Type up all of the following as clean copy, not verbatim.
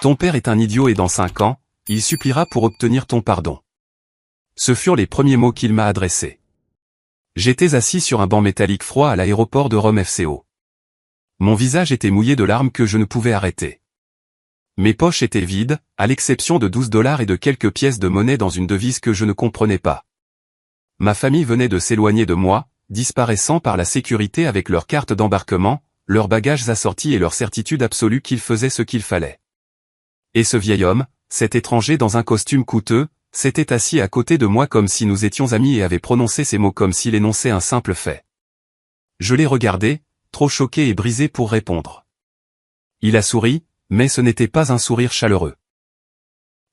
Ton père est un idiot et dans 5 ans, il suppliera pour obtenir ton pardon. Ce furent les premiers mots qu'il m'a adressés. J'étais assis sur un banc métallique froid à l'aéroport de Rome FCO. Mon visage était mouillé de larmes que je ne pouvais arrêter. Mes poches étaient vides, à l'exception de 12 $ et de quelques pièces de monnaie dans une devise que je ne comprenais pas. Ma famille venait de s'éloigner de moi, disparaissant par la sécurité avec leurs cartes d'embarquement, leurs bagages assortis et leur certitude absolue qu'ils faisaient ce qu'il fallait. Et ce vieil homme, cet étranger dans un costume coûteux, s'était assis à côté de moi comme si nous étions amis et avait prononcé ces mots comme s'il énonçait un simple fait. Je l'ai regardé, trop choqué et brisé pour répondre. Il a souri, mais ce n'était pas un sourire chaleureux.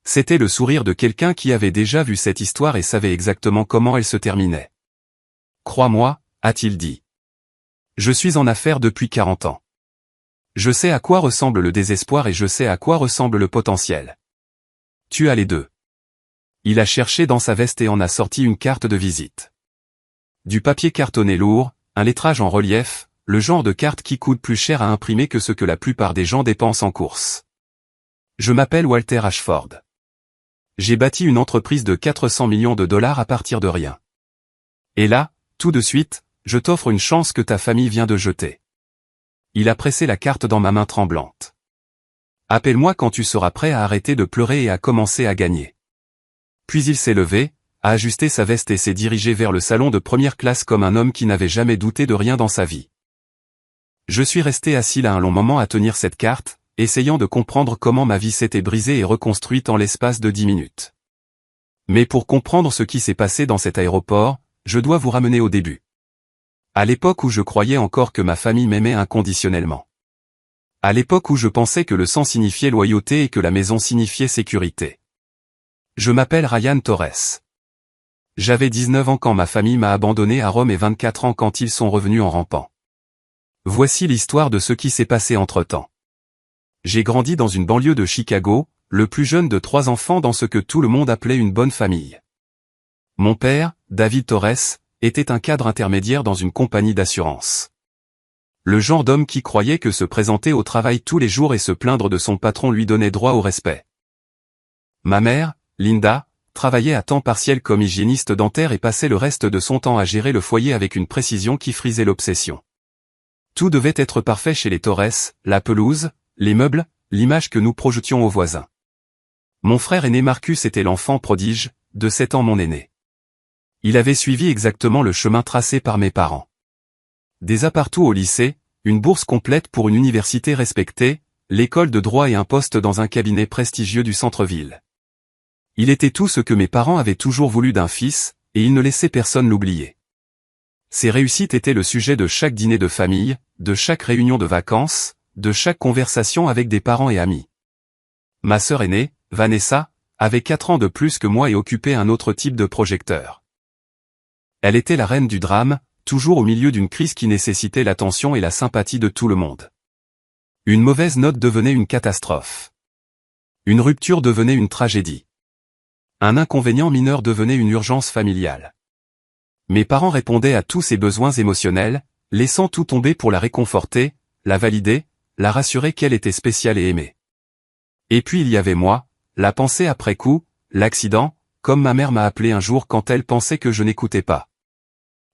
C'était le sourire de quelqu'un qui avait déjà vu cette histoire et savait exactement comment elle se terminait. « Crois-moi », a-t-il dit. « Je suis en affaires depuis 40 ans. Je sais à quoi ressemble le désespoir et je sais à quoi ressemble le potentiel. Tu as les deux. » Il a cherché dans sa veste et en a sorti une carte de visite. Du papier cartonné lourd, un lettrage en relief, le genre de carte qui coûte plus cher à imprimer que ce que la plupart des gens dépensent en course. Je m'appelle Walter Ashford. J'ai bâti une entreprise de 400 millions de $ à partir de rien. Et là, tout de suite, je t'offre une chance que ta famille vient de jeter. Il a pressé la carte dans ma main tremblante. Appelle-moi quand tu seras prêt à arrêter de pleurer et à commencer à gagner. Puis il s'est levé, a ajusté sa veste et s'est dirigé vers le salon de première classe comme un homme qui n'avait jamais douté de rien dans sa vie. Je suis resté assis là un long moment à tenir cette carte, essayant de comprendre comment ma vie s'était brisée et reconstruite en l'espace de 10 minutes. Mais pour comprendre ce qui s'est passé dans cet aéroport, je dois vous ramener au début. À l'époque où je croyais encore que ma famille m'aimait inconditionnellement. À l'époque où je pensais que le sang signifiait loyauté et que la maison signifiait sécurité. Je m'appelle Ryan Torres. J'avais 19 ans quand ma famille m'a abandonné à Rome et 24 ans quand ils sont revenus en rampant. Voici l'histoire de ce qui s'est passé entre-temps. J'ai grandi dans une banlieue de Chicago, le plus jeune de 3 enfants dans ce que tout le monde appelait une bonne famille. Mon père, David Torres, était un cadre intermédiaire dans une compagnie d'assurance. Le genre d'homme qui croyait que se présenter au travail tous les jours et se plaindre de son patron lui donnait droit au respect. Ma mère, Linda, travaillait à temps partiel comme hygiéniste dentaire et passait le reste de son temps à gérer le foyer avec une précision qui frisait l'obsession. Tout devait être parfait chez les Torres, la pelouse, les meubles, l'image que nous projetions aux voisins. Mon frère aîné Marcus était l'enfant prodige, de 7 ans mon aîné. Il avait suivi exactement le chemin tracé par mes parents. Des appartements au lycée, une bourse complète pour une université respectée, l'école de droit et un poste dans un cabinet prestigieux du centre-ville. Il était tout ce que mes parents avaient toujours voulu d'un fils, et il ne laissait personne l'oublier. Ces réussites étaient le sujet de chaque dîner de famille, de chaque réunion de vacances, de chaque conversation avec des parents et amis. Ma sœur aînée, Vanessa, avait 4 ans de plus que moi et occupait un autre type de projecteur. Elle était la reine du drame, toujours au milieu d'une crise qui nécessitait l'attention et la sympathie de tout le monde. Une mauvaise note devenait une catastrophe. Une rupture devenait une tragédie. Un inconvénient mineur devenait une urgence familiale. Mes parents répondaient à tous ses besoins émotionnels, laissant tout tomber pour la réconforter, la valider, la rassurer qu'elle était spéciale et aimée. Et puis il y avait moi, la pensée après coup, l'accident, comme ma mère m'a appelé un jour quand elle pensait que je n'écoutais pas.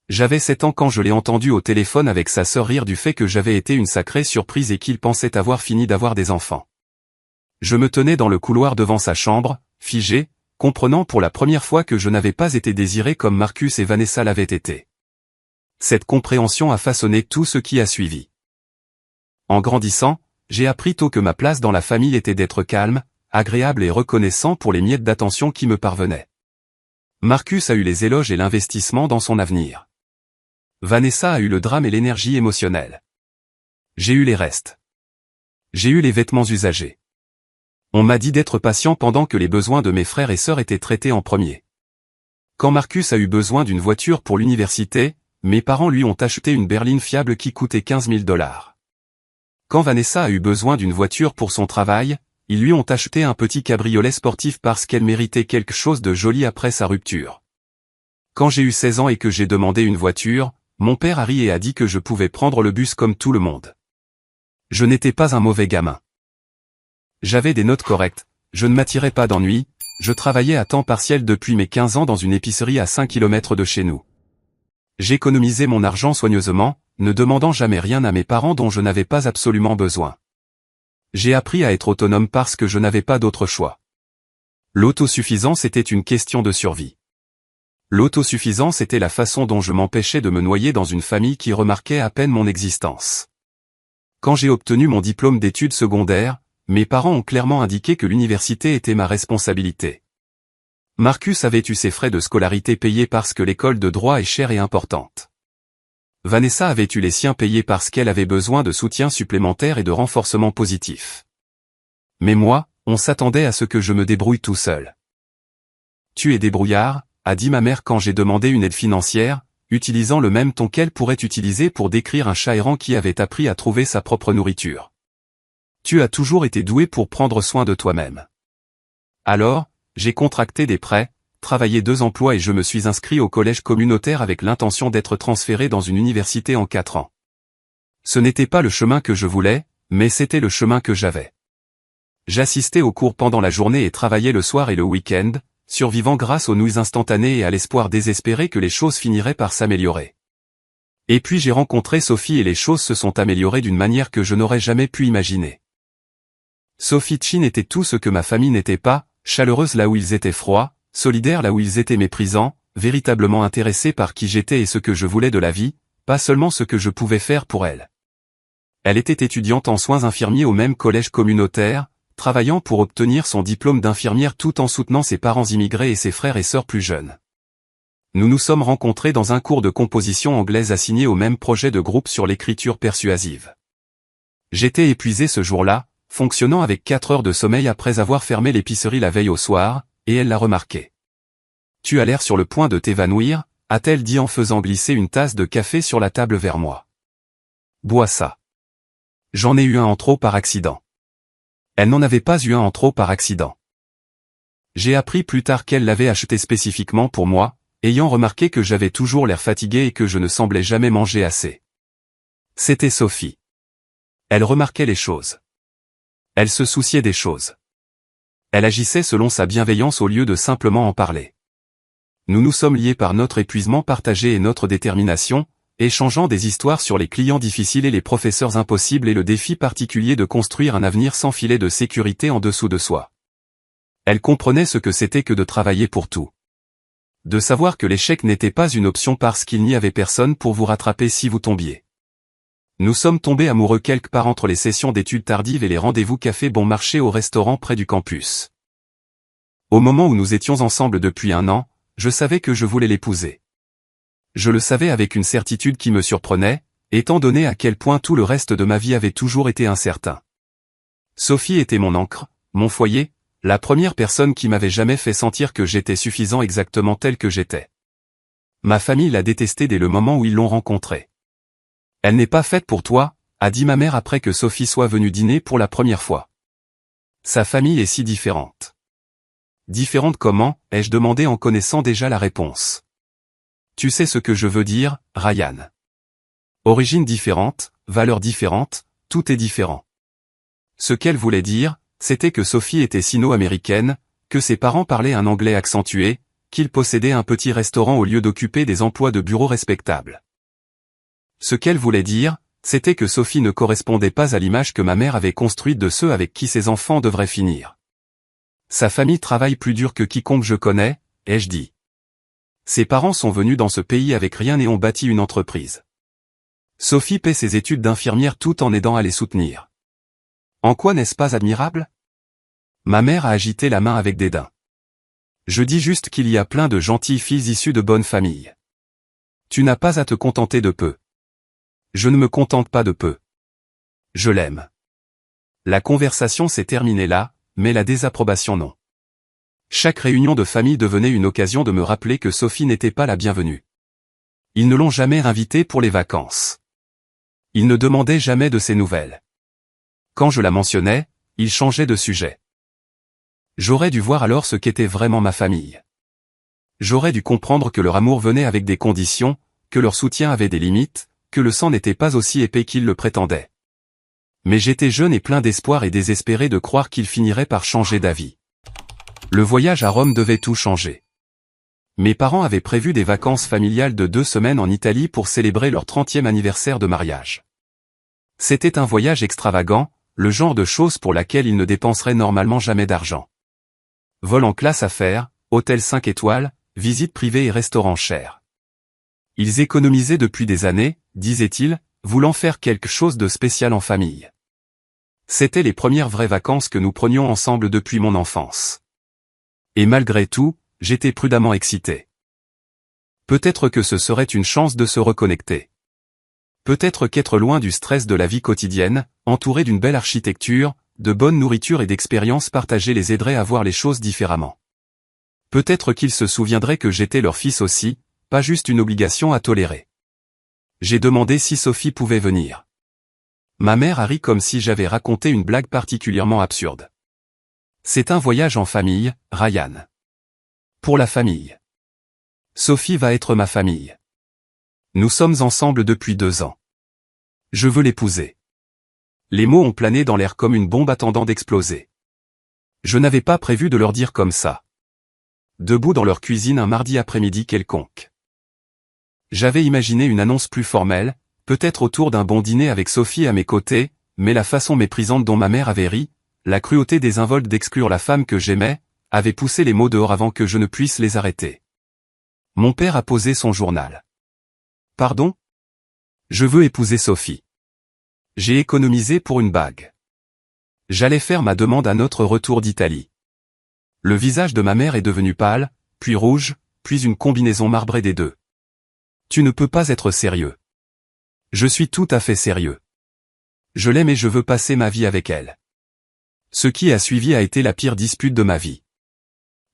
J'avais 7 ans quand je l'ai entendu au téléphone avec sa sœur rire du fait que j'avais été une sacrée surprise et qu'il pensait avoir fini d'avoir des enfants. Je me tenais dans le couloir devant sa chambre, figé, comprenant pour la première fois que je n'avais pas été désiré comme Marcus et Vanessa l'avaient été. Cette compréhension a façonné tout ce qui a suivi. En grandissant, j'ai appris tôt que ma place dans la famille était d'être calme, agréable et reconnaissant pour les miettes d'attention qui me parvenaient. Marcus a eu les éloges et l'investissement dans son avenir. Vanessa a eu le drame et l'énergie émotionnelle. J'ai eu les restes. J'ai eu les vêtements usagés. On m'a dit d'être patient pendant que les besoins de mes frères et sœurs étaient traités en premier. Quand Marcus a eu besoin d'une voiture pour l'université, mes parents lui ont acheté une berline fiable qui coûtait 15 000 $. Quand Vanessa a eu besoin d'une voiture pour son travail, ils lui ont acheté un petit cabriolet sportif parce qu'elle méritait quelque chose de joli après sa rupture. Quand j'ai eu 16 ans et que j'ai demandé une voiture, mon père a ri et a dit que je pouvais prendre le bus comme tout le monde. Je n'étais pas un mauvais gamin. J'avais des notes correctes, je ne m'attirais pas d'ennui, je travaillais à temps partiel depuis mes 15 ans dans une épicerie à 5 km de chez nous. J'économisais mon argent soigneusement, ne demandant jamais rien à mes parents dont je n'avais pas absolument besoin. J'ai appris à être autonome parce que je n'avais pas d'autre choix. L'autosuffisance était une question de survie. L'autosuffisance était la façon dont je m'empêchais de me noyer dans une famille qui remarquait à peine mon existence. Quand j'ai obtenu mon diplôme d'études secondaires, mes parents ont clairement indiqué que l'université était ma responsabilité. Marcus avait eu ses frais de scolarité payés parce que l'école de droit est chère et importante. Vanessa avait eu les siens payés parce qu'elle avait besoin de soutien supplémentaire et de renforcement positif. Mais moi, on s'attendait à ce que je me débrouille tout seul. Tu es débrouillard, a dit ma mère quand j'ai demandé une aide financière, utilisant le même ton qu'elle pourrait utiliser pour décrire un chat errant qui avait appris à trouver sa propre nourriture. Tu as toujours été doué pour prendre soin de toi-même. Alors, j'ai contracté des prêts, travaillé 2 emplois et je me suis inscrit au collège communautaire avec l'intention d'être transféré dans une université en 4 ans. Ce n'était pas le chemin que je voulais, mais c'était le chemin que j'avais. J'assistais aux cours pendant la journée et travaillais le soir et le week-end, survivant grâce aux nouilles instantanées et à l'espoir désespéré que les choses finiraient par s'améliorer. Et puis j'ai rencontré Sophie et les choses se sont améliorées d'une manière que je n'aurais jamais pu imaginer. Sophie Chin était tout ce que ma famille n'était pas, chaleureuse là où ils étaient froids, solidaire là où ils étaient méprisants, véritablement intéressés par qui j'étais et ce que je voulais de la vie, pas seulement ce que je pouvais faire pour elle. Elle était étudiante en soins infirmiers au même collège communautaire, travaillant pour obtenir son diplôme d'infirmière tout en soutenant ses parents immigrés et ses frères et sœurs plus jeunes. Nous nous sommes rencontrés dans un cours de composition anglaise assigné au même projet de groupe sur l'écriture persuasive. J'étais épuisé ce jour-là, fonctionnant avec 4 heures de sommeil après avoir fermé l'épicerie la veille au soir, et elle l'a remarqué. « Tu as l'air sur le point de t'évanouir », a-t-elle dit en faisant glisser une tasse de café sur la table vers moi. « Bois ça. » J'en ai eu un en trop par accident. Elle n'en avait pas eu un en trop par accident. J'ai appris plus tard qu'elle l'avait acheté spécifiquement pour moi, ayant remarqué que j'avais toujours l'air fatigué et que je ne semblais jamais manger assez. C'était Sophie. Elle remarquait les choses. Elle se souciait des choses. Elle agissait selon sa bienveillance au lieu de simplement en parler. Nous nous sommes liés par notre épuisement partagé et notre détermination, échangeant des histoires sur les clients difficiles et les professeurs impossibles et le défi particulier de construire un avenir sans filet de sécurité en dessous de soi. Elle comprenait ce que c'était que de travailler pour tout. De savoir que l'échec n'était pas une option parce qu'il n'y avait personne pour vous rattraper si vous tombiez. Nous sommes tombés amoureux quelque part entre les sessions d'études tardives et les rendez-vous café bon marché au restaurant près du campus. Au moment où nous étions ensemble depuis 1 an, je savais que je voulais l'épouser. Je le savais avec une certitude qui me surprenait, étant donné à quel point tout le reste de ma vie avait toujours été incertain. Sophie était mon ancre, mon foyer, la première personne qui m'avait jamais fait sentir que j'étais suffisant exactement tel que j'étais. Ma famille l'a détestée dès le moment où ils l'ont rencontrée. « Elle n'est pas faite pour toi », a dit ma mère après que Sophie soit venue dîner pour la première fois. Sa famille est si différente. Différente comment, ai-je demandé en connaissant déjà la réponse. Tu sais ce que je veux dire, Ryan. Origine différente, valeurs différentes, tout est différent. Ce qu'elle voulait dire, c'était que Sophie était sino-américaine, que ses parents parlaient un anglais accentué, qu'il possédait un petit restaurant au lieu d'occuper des emplois de bureau respectables. Ce qu'elle voulait dire, c'était que Sophie ne correspondait pas à l'image que ma mère avait construite de ceux avec qui ses enfants devraient finir. Sa famille travaille plus dur que quiconque je connais, ai-je dit. Ses parents sont venus dans ce pays avec rien et ont bâti une entreprise. Sophie paie ses études d'infirmière tout en aidant à les soutenir. En quoi n'est-ce pas admirable? Ma mère a agité la main avec dédain. Je dis juste qu'il y a plein de gentilles filles issues de bonnes familles. Tu n'as pas à te contenter de peu. Je ne me contente pas de peu. Je l'aime. La conversation s'est terminée là, mais la désapprobation non. Chaque réunion de famille devenait une occasion de me rappeler que Sophie n'était pas la bienvenue. Ils ne l'ont jamais invitée pour les vacances. Ils ne demandaient jamais de ses nouvelles. Quand je la mentionnais, ils changeaient de sujet. J'aurais dû voir alors ce qu'était vraiment ma famille. J'aurais dû comprendre que leur amour venait avec des conditions, que leur soutien avait des limites, que le sang n'était pas aussi épais qu'ils le prétendaient. Mais j'étais jeune et plein d'espoir et désespéré de croire qu'il finirait par changer d'avis. Le voyage à Rome devait tout changer. Mes parents avaient prévu des vacances familiales de 2 semaines en Italie pour célébrer leur 30e anniversaire de mariage. C'était un voyage extravagant, le genre de chose pour laquelle ils ne dépenseraient normalement jamais d'argent. Vol en classe affaires, hôtel 5 étoiles, visites privées et restaurants chers. Ils économisaient depuis des années, disaient-ils, voulant faire quelque chose de spécial en famille. C'étaient les premières vraies vacances que nous prenions ensemble depuis mon enfance. Et malgré tout, j'étais prudemment excité. Peut-être que ce serait une chance de se reconnecter. Peut-être qu'être loin du stress de la vie quotidienne, entouré d'une belle architecture, de bonne nourriture et d'expériences partagées les aiderait à voir les choses différemment. Peut-être qu'ils se souviendraient que j'étais leur fils aussi, pas juste une obligation à tolérer. J'ai demandé si Sophie pouvait venir. Ma mère a ri comme si j'avais raconté une blague particulièrement absurde. C'est un voyage en famille, Ryan. Pour la famille. Sophie va être ma famille. Nous sommes ensemble depuis 2 ans. Je veux l'épouser. Les mots ont plané dans l'air comme une bombe attendant d'exploser. Je n'avais pas prévu de leur dire comme ça. Debout dans leur cuisine un mardi après-midi quelconque. J'avais imaginé une annonce plus formelle, peut-être autour d'un bon dîner avec Sophie à mes côtés, mais la façon méprisante dont ma mère avait ri, la cruauté désinvolte d'exclure la femme que j'aimais, avait poussé les mots dehors avant que je ne puisse les arrêter. Mon père a posé son journal. Pardon ? Je veux épouser Sophie. J'ai économisé pour une bague. J'allais faire ma demande à notre retour d'Italie. Le visage de ma mère est devenu pâle, puis rouge, puis une combinaison marbrée des deux. Tu ne peux pas être sérieux. Je suis tout à fait sérieux. Je l'aime et je veux passer ma vie avec elle. Ce qui a suivi a été la pire dispute de ma vie.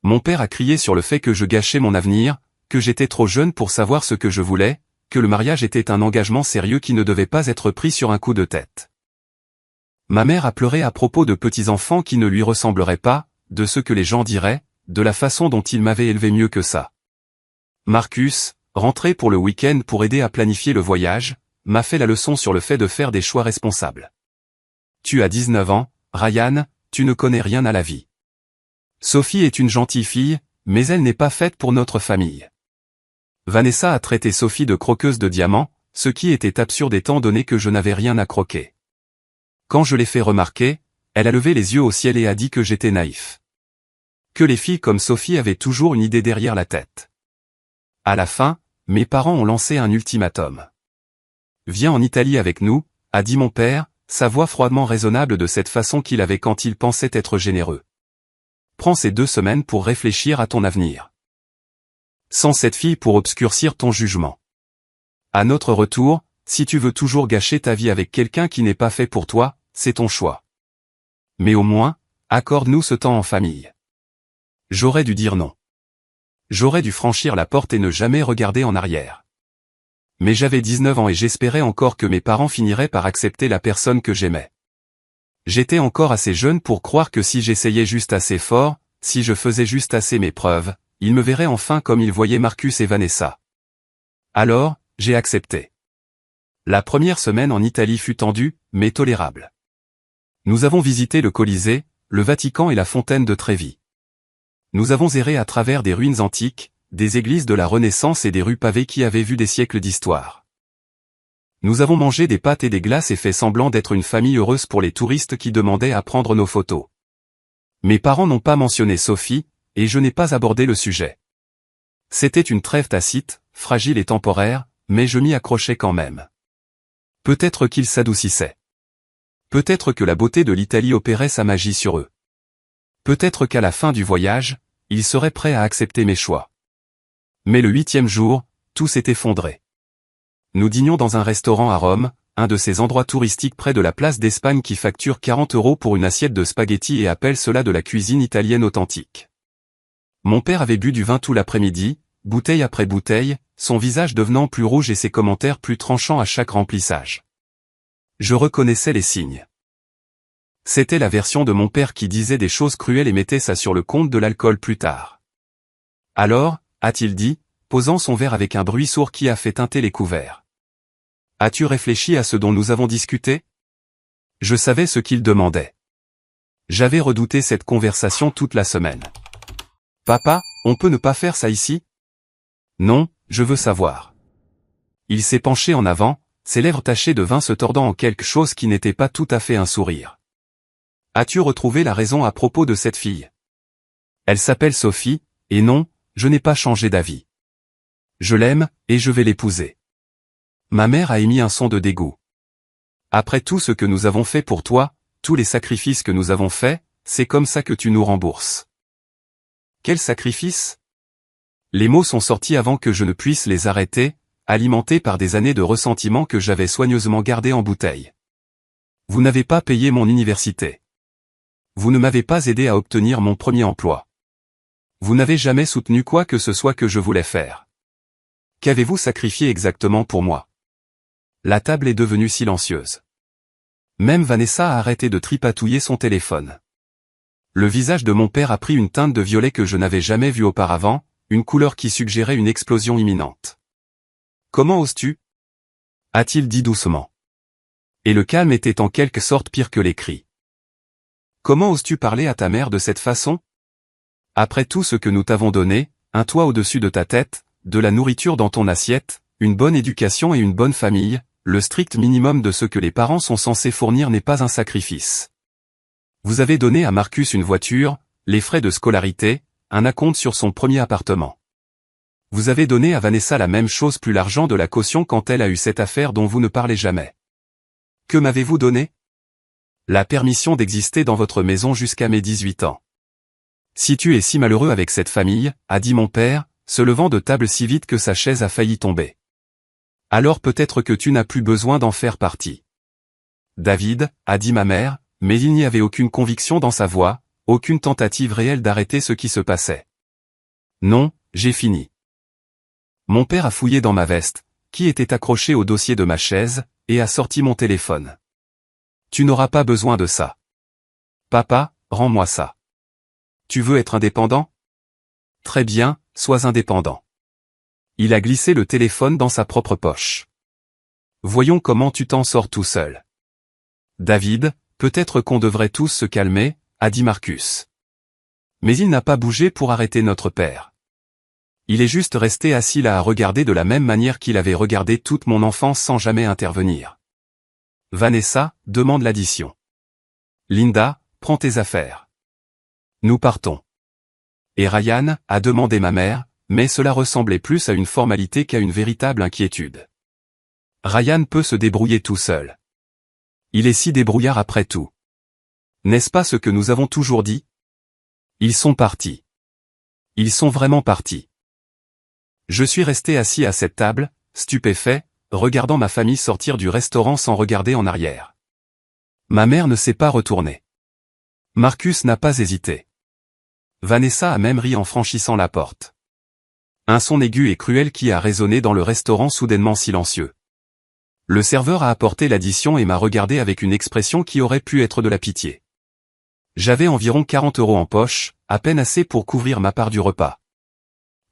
Mon père a crié sur le fait que je gâchais mon avenir, que j'étais trop jeune pour savoir ce que je voulais, que le mariage était un engagement sérieux qui ne devait pas être pris sur un coup de tête. Ma mère a pleuré à propos de petits-enfants qui ne lui ressembleraient pas, de ce que les gens diraient, de la façon dont il m'avait élevé mieux que ça. Marcus, rentré pour le week-end pour aider à planifier le voyage, m'a fait la leçon sur le fait de faire des choix responsables. Tu as 19 ans, Ryan, tu ne connais rien à la vie. Sophie est une gentille fille, mais elle n'est pas faite pour notre famille. Vanessa a traité Sophie de croqueuse de diamants, ce qui était absurde étant donné que je n'avais rien à croquer. Quand je l'ai fait remarquer, elle a levé les yeux au ciel et a dit que j'étais naïf. Que les filles comme Sophie avaient toujours une idée derrière la tête. À la fin, mes parents ont lancé un ultimatum. Viens en Italie avec nous, a dit mon père, sa voix froidement raisonnable de cette façon qu'il avait quand il pensait être généreux. Prends ces 2 semaines pour réfléchir à ton avenir. Sans cette fille pour obscurcir ton jugement. À notre retour, si tu veux toujours gâcher ta vie avec quelqu'un qui n'est pas fait pour toi, c'est ton choix. Mais au moins, accorde-nous ce temps en famille. J'aurais dû dire non. J'aurais dû franchir la porte et ne jamais regarder en arrière. Mais j'avais 19 ans et j'espérais encore que mes parents finiraient par accepter la personne que j'aimais. J'étais encore assez jeune pour croire que si j'essayais juste assez fort, si je faisais juste assez mes preuves, ils me verraient enfin comme ils voyaient Marcus et Vanessa. Alors, j'ai accepté. La première semaine en Italie fut tendue, mais tolérable. Nous avons visité le Colisée, le Vatican et la fontaine de Trévi. Nous avons erré à travers des ruines antiques, des églises de la Renaissance et des rues pavées qui avaient vu des siècles d'histoire. Nous avons mangé des pâtes et des glaces et fait semblant d'être une famille heureuse pour les touristes qui demandaient à prendre nos photos. Mes parents n'ont pas mentionné Sophie, et je n'ai pas abordé le sujet. C'était une trêve tacite, fragile et temporaire, mais je m'y accrochais quand même. Peut-être qu'ils s'adoucissaient. Peut-être que la beauté de l'Italie opérait sa magie sur eux. Peut-être qu'à la fin du voyage, ils seraient prêts à accepter mes choix. Mais le 8e jour, tout s'est effondré. Nous dînions dans un restaurant à Rome, un de ces endroits touristiques près de la place d'Espagne qui facture 40 € pour une assiette de spaghettis et appelle cela de la cuisine italienne authentique. Mon père avait bu du vin tout l'après-midi, bouteille après bouteille, son visage devenant plus rouge et ses commentaires plus tranchants à chaque remplissage. Je reconnaissais les signes. C'était la version de mon père qui disait des choses cruelles et mettait ça sur le compte de l'alcool plus tard. Alors, a-t-il dit, posant son verre avec un bruit sourd qui a fait teinter les couverts. As-tu réfléchi à ce dont nous avons discuté ? Je savais ce qu'il demandait. J'avais redouté cette conversation toute la semaine. Papa, on peut ne pas faire ça ici? Non, je veux savoir. Il s'est penché en avant, ses lèvres tachées de vin se tordant en quelque chose qui n'était pas tout à fait un sourire. As-tu retrouvé la raison à propos de cette fille? Elle s'appelle Sophie, et non, je n'ai pas changé d'avis. Je l'aime, et je vais l'épouser. Ma mère a émis un son de dégoût. Après tout ce que nous avons fait pour toi, tous les sacrifices que nous avons faits, c'est comme ça que tu nous rembourses. Quel sacrifice? Les mots sont sortis avant que je ne puisse les arrêter, alimentés par des années de ressentiment que j'avais soigneusement gardés en bouteille. Vous n'avez pas payé mon université. Vous ne m'avez pas aidé à obtenir mon premier emploi. Vous n'avez jamais soutenu quoi que ce soit que je voulais faire. Qu'avez-vous sacrifié exactement pour moi? La table est devenue silencieuse. Même Vanessa a arrêté de tripatouiller son téléphone. Le visage de mon père a pris une teinte de violet que je n'avais jamais vue auparavant, une couleur qui suggérait une explosion imminente. Comment oses-tu? A-t-il dit doucement. Et le calme était en quelque sorte pire que les cris. Comment oses-tu parler à ta mère de cette façon? Après tout ce que nous t'avons donné, un toit au-dessus de ta tête, de la nourriture dans ton assiette, une bonne éducation et une bonne famille, le strict minimum de ce que les parents sont censés fournir n'est pas un sacrifice. Vous avez donné à Marcus une voiture, les frais de scolarité, un acompte sur son premier appartement. Vous avez donné à Vanessa la même chose plus l'argent de la caution quand elle a eu cette affaire dont vous ne parlez jamais. Que m'avez-vous donné? La permission d'exister dans votre maison jusqu'à mes 18 ans. Si tu es si malheureux avec cette famille, a dit mon père, se levant de table si vite que sa chaise a failli tomber. Alors peut-être que tu n'as plus besoin d'en faire partie. David, a dit ma mère, mais il n'y avait aucune conviction dans sa voix, aucune tentative réelle d'arrêter ce qui se passait. Non, j'ai fini. Mon père a fouillé dans ma veste, qui était accrochée au dossier de ma chaise, et a sorti mon téléphone. Tu n'auras pas besoin de ça. Papa, rends-moi ça. Tu veux être indépendant? Très bien, sois indépendant. Il a glissé le téléphone dans sa propre poche. Voyons comment tu t'en sors tout seul. David, peut-être qu'on devrait tous se calmer, a dit Marcus. Mais il n'a pas bougé pour arrêter notre père. Il est juste resté assis là à regarder de la même manière qu'il avait regardé toute mon enfance sans jamais intervenir. Vanessa, demande l'addition. Linda, prends tes affaires. Nous partons. Et Ryan, a demandé ma mère, mais cela ressemblait plus à une formalité qu'à une véritable inquiétude. Ryan peut se débrouiller tout seul. Il est si débrouillard après tout. N'est-ce pas ce que nous avons toujours dit? Ils sont partis. Ils sont vraiment partis. Je suis resté assis à cette table, stupéfait, regardant ma famille sortir du restaurant sans regarder en arrière. Ma mère ne s'est pas retournée. Marcus n'a pas hésité. Vanessa a même ri en franchissant la porte. Un son aigu et cruel qui a résonné dans le restaurant soudainement silencieux. Le serveur a apporté l'addition et m'a regardé avec une expression qui aurait pu être de la pitié. J'avais environ 40 € en poche, à peine assez pour couvrir ma part du repas.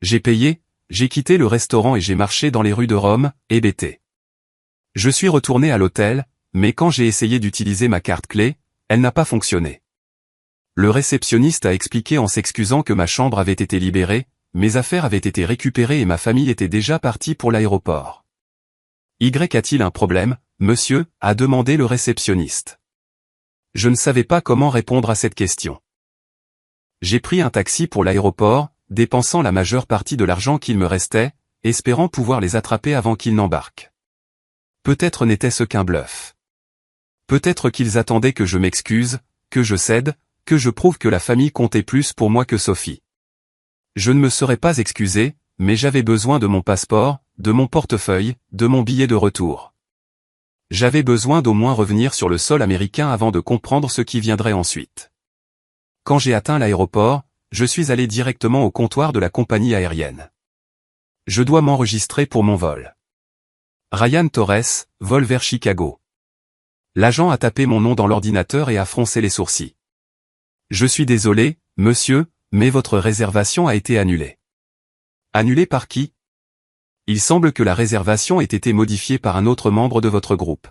J'ai payé, j'ai quitté le restaurant et j'ai marché dans les rues de Rome, hébété. Je suis retourné à l'hôtel, mais quand j'ai essayé d'utiliser ma carte clé, elle n'a pas fonctionné. Le réceptionniste a expliqué en s'excusant que ma chambre avait été libérée, mes affaires avaient été récupérées et ma famille était déjà partie pour l'aéroport. Y a-t-il un problème, monsieur, a demandé le réceptionniste. Je ne savais pas comment répondre à cette question. J'ai pris un taxi pour l'aéroport, dépensant la majeure partie de l'argent qu'il me restait, espérant pouvoir les attraper avant qu'ils n'embarquent. Peut-être n'était-ce qu'un bluff. Peut-être qu'ils attendaient que je m'excuse, que je cède, que je prouve que la famille comptait plus pour moi que Sophie. Je ne me serais pas excusé, mais j'avais besoin de mon passeport, de mon portefeuille, de mon billet de retour. J'avais besoin d'au moins revenir sur le sol américain avant de comprendre ce qui viendrait ensuite. Quand j'ai atteint l'aéroport, je suis allé directement au comptoir de la compagnie aérienne. Je dois m'enregistrer pour mon vol. Ryan Torres, vol vers Chicago. L'agent a tapé mon nom dans l'ordinateur et a froncé les sourcils. Je suis désolé, monsieur, mais votre réservation a été annulée. Annulée par qui? Il semble que la réservation ait été modifiée par un autre membre de votre groupe.